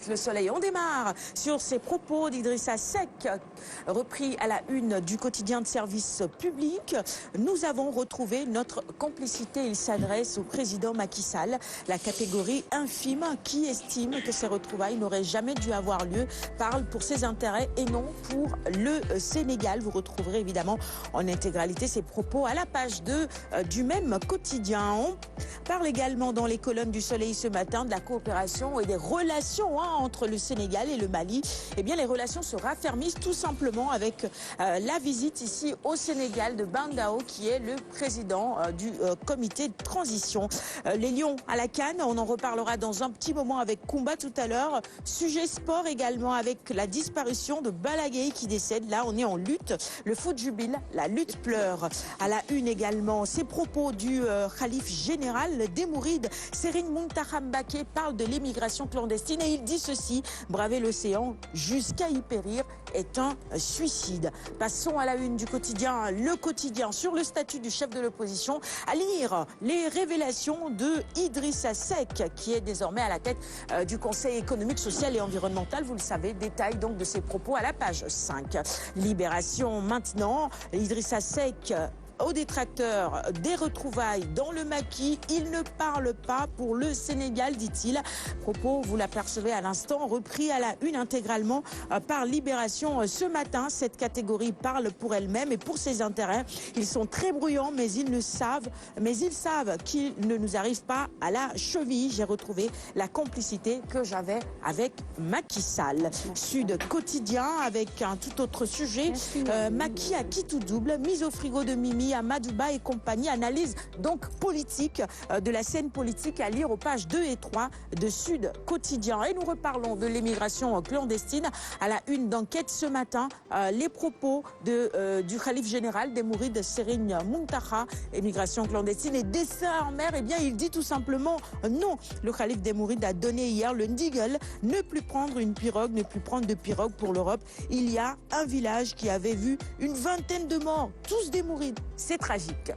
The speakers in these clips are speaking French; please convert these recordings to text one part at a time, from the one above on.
Le Soleil, on démarre sur ces propos d'Idrissa Seck, repris à la une du quotidien de service public. Nous avons retrouvé notre complicité. Il s'adresse au président Macky Sall, la catégorie infime qui estime que ces retrouvailles n'auraient jamais dû avoir lieu, parle pour ses intérêts et non pour le Sénégal. Vous retrouverez évidemment en intégralité ces propos à la page 2 du même quotidien. On parle également dans les colonnes du Soleil ce matin de la coopération et des relations entre le Sénégal et le Mali. Eh bien, les relations se raffermissent tout simplement avec la visite ici au Sénégal de Bandao, qui est le président du comité de transition. Les Lions à la CAN, on en reparlera dans un petit moment avec Koumba tout à l'heure. Sujet sport également avec la disparition de Balaguer qui décède. Là, on est en lutte. Le foot jubile, la lutte pleure. À la une également, ces propos du khalife général des Mourides, Serigne Mountakha Mbacké, parle de l'immigration clandestine et il dit ceci: braver l'océan jusqu'à y périr est un suicide. Passons à la une du quotidien, le quotidien, sur le statut du chef de l'opposition, à lire les révélations de Idrissa Seck, qui est désormais à la tête du Conseil économique, social et environnemental. Vous le savez, détail donc de ses propos à la page 5. Libération maintenant, Idrissa Seck aux détracteurs des retrouvailles dans le maquis. Il ne parle pas pour le Sénégal, dit-il. Propos, vous l'apercevez à l'instant, repris à la une intégralement par Libération ce matin. Cette catégorie parle pour elle-même et pour ses intérêts. Ils sont très bruyants, mais ils savent qu'il ne nous arrive pas à la cheville. J'ai retrouvé la complicité que j'avais avec Macky Sall. Sud Quotidien avec un tout autre sujet. Macky à qui tout double, mise au frigo de Mimi, Amadouba et compagnie, analyse donc politique de la scène politique à lire aux pages 2 et 3 de Sud Quotidien. Et nous reparlons de l'immigration clandestine à la une d'enquête ce matin. Les propos du khalife général des Mourides, Serigne Mountakha, immigration clandestine et dessin en mer. Eh bien, il dit tout simplement non. Le khalife des Mourides a donné hier le ndigel, ne plus prendre une pirogue, ne plus prendre de pirogue pour l'Europe. Il y a un village qui avait vu une vingtaine de morts, tous des Mourides. C'est tragique.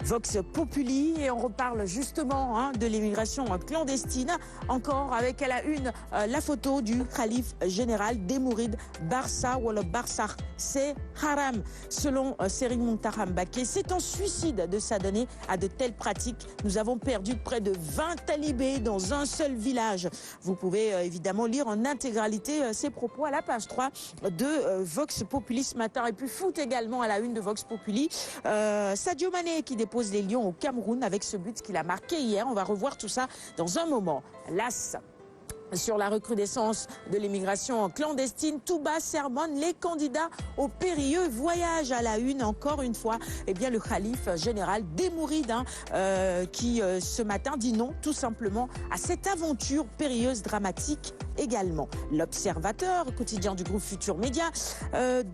Vox Populi, et on reparle justement de l'immigration clandestine, encore avec à la une la photo du khalife général des Mourides, Barça ou le Barça, c'est haram. Selon Serigne Mountakha Mbacké, c'est un suicide de s'adonner à de telles pratiques. Nous avons perdu près de 20 talibés dans un seul village. Vous pouvez évidemment lire en intégralité ces propos à la page 3 de Vox Populi ce matin. Et puis foot également à la une de Vox Populi. Sadio Mané qui dépose les Lions au Cameroun avec ce but qu'il a marqué hier. On va revoir tout ça dans un moment. L'AS sur la recrudescence de l'immigration clandestine, Touba sermonne les candidats au périlleux voyage. À la une, encore une fois, eh bien, le khalife général des Mourides qui ce matin dit non tout simplement à cette aventure périlleuse, dramatique également. L'Observateur, quotidien du groupe Futur Média.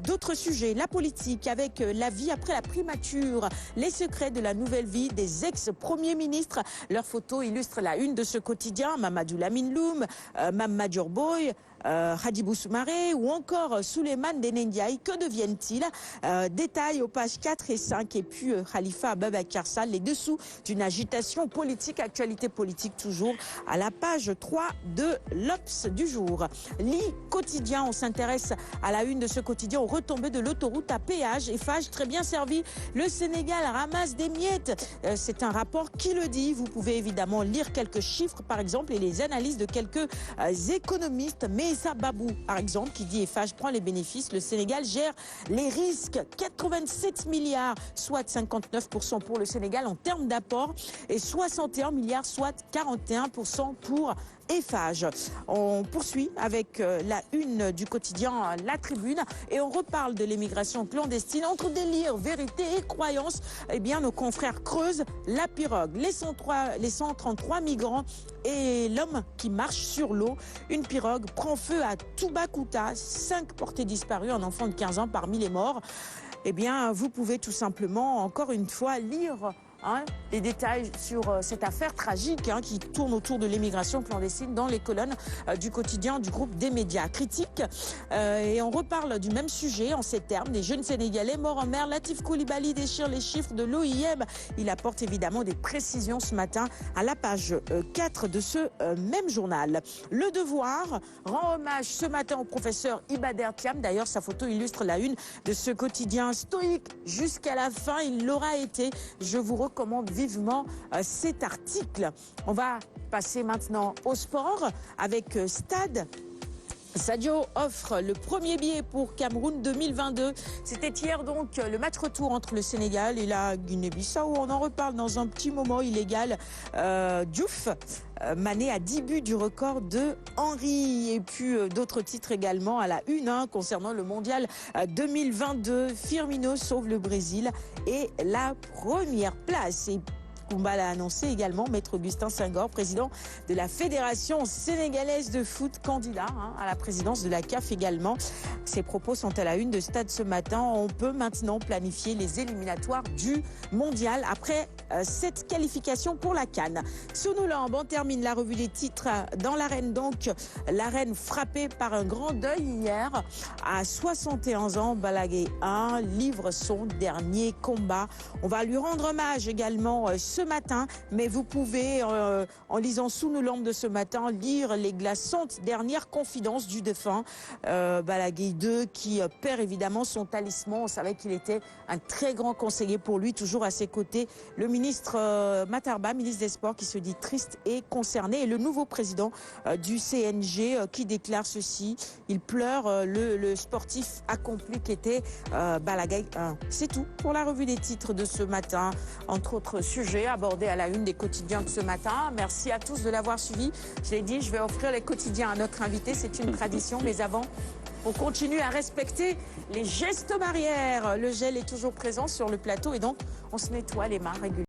D'autres sujets, la politique avec la vie après la primature, les secrets de la nouvelle vie des ex-premiers ministres. Leurs photos illustrent la une de ce quotidien. Mamadou Lamine Loum, Mame Madior Boye, Hadjibou Soumaré ou encore Souleymane Ndéné Ndiaye. Que deviennent-ils? Détails aux pages 4 et 5. Et puis Khalifa Ababacar Sall, les dessous d'une agitation politique, actualité politique toujours, à la page 3 de l'Obs du jour. Quotidien, on s'intéresse à la une de ce quotidien aux retombées de l'autoroute à péage. Eiffage très bien servi. Le Sénégal ramasse des miettes. C'est un rapport qui le dit. Vous pouvez évidemment lire quelques chiffres par exemple et les analyses de quelques économistes. Mesa Babou, par exemple, qui dit Eiffage prend les bénéfices, le Sénégal gère les risques. 87 milliards, soit 59% pour le Sénégal en termes d'apport, et 61 milliards, soit 41% pour Eiffage. On poursuit avec la une du quotidien La Tribune et on reparle de l'immigration clandestine. Entre délire, vérité et croyance, eh bien, nos confrères creusent la pirogue. Les 133 migrants et l'homme qui marche sur l'eau. Une pirogue prend feu à Toubacouta. 5 portés disparus, un enfant de 15 ans parmi les morts. Eh bien, vous pouvez tout simplement, encore une fois, lire les détails sur cette affaire tragique qui tourne autour de l'immigration clandestine dans les colonnes du quotidien du groupe des médias critiques. Et on reparle du même sujet en ces termes. Des jeunes Sénégalais morts en mer. Latif Coulibaly déchire les chiffres de l'OIM. Il apporte évidemment des précisions ce matin à la page 4 de ce même journal. Le Devoir rend hommage ce matin au professeur Ibader Thiam. D'ailleurs, sa photo illustre la une de ce quotidien stoïque jusqu'à la fin. Il l'aura été. Je vous recommande vivement cet article. On va passer maintenant au sport avec Stade. Sadio offre le premier billet pour Cameroun 2022. C'était hier donc le match retour entre le Sénégal et la Guinée-Bissau. On en reparle dans un petit moment. Illégal Diouf Mané à 10 buts du record de Henry. Et puis d'autres titres également à la une concernant le mondial 2022. Firmino sauve le Brésil et la première place. Et Koumba l'a annoncé également, Maître Augustin Senghor, président de la Fédération sénégalaise de foot, candidat à la présidence de la CAF également. Ses propos sont à la une de Stade ce matin. On peut maintenant planifier les éliminatoires du mondial après cette qualification pour la CAN. Sous nos lambes, on termine la revue des titres dans l'arène. Donc, l'arène frappée par un grand deuil hier. À 61 ans, Balaguer 1 livre son dernier combat. On va lui rendre hommage également ce matin, mais vous pouvez, en lisant Sous nos lampes de ce matin, lire les glaçantes dernières confidences du défunt Balaguer 2, qui perd évidemment son talisman. On savait qu'il était un très grand conseiller pour lui, toujours à ses côtés. Le ministre Matarba, ministre des Sports, qui se dit triste et concerné, et le nouveau président du CNG qui déclare ceci. Il pleure le sportif accompli qu'était Balaguer 1. C'est tout pour la revue des titres de ce matin, entre autres sujets abordé à la une des quotidiens de ce matin. Merci à tous de l'avoir suivi. Je l'ai dit, je vais offrir les quotidiens à notre invité. C'est une tradition, mais avant, on continue à respecter les gestes barrières. Le gel est toujours présent sur le plateau et donc on se nettoie les mains régulièrement.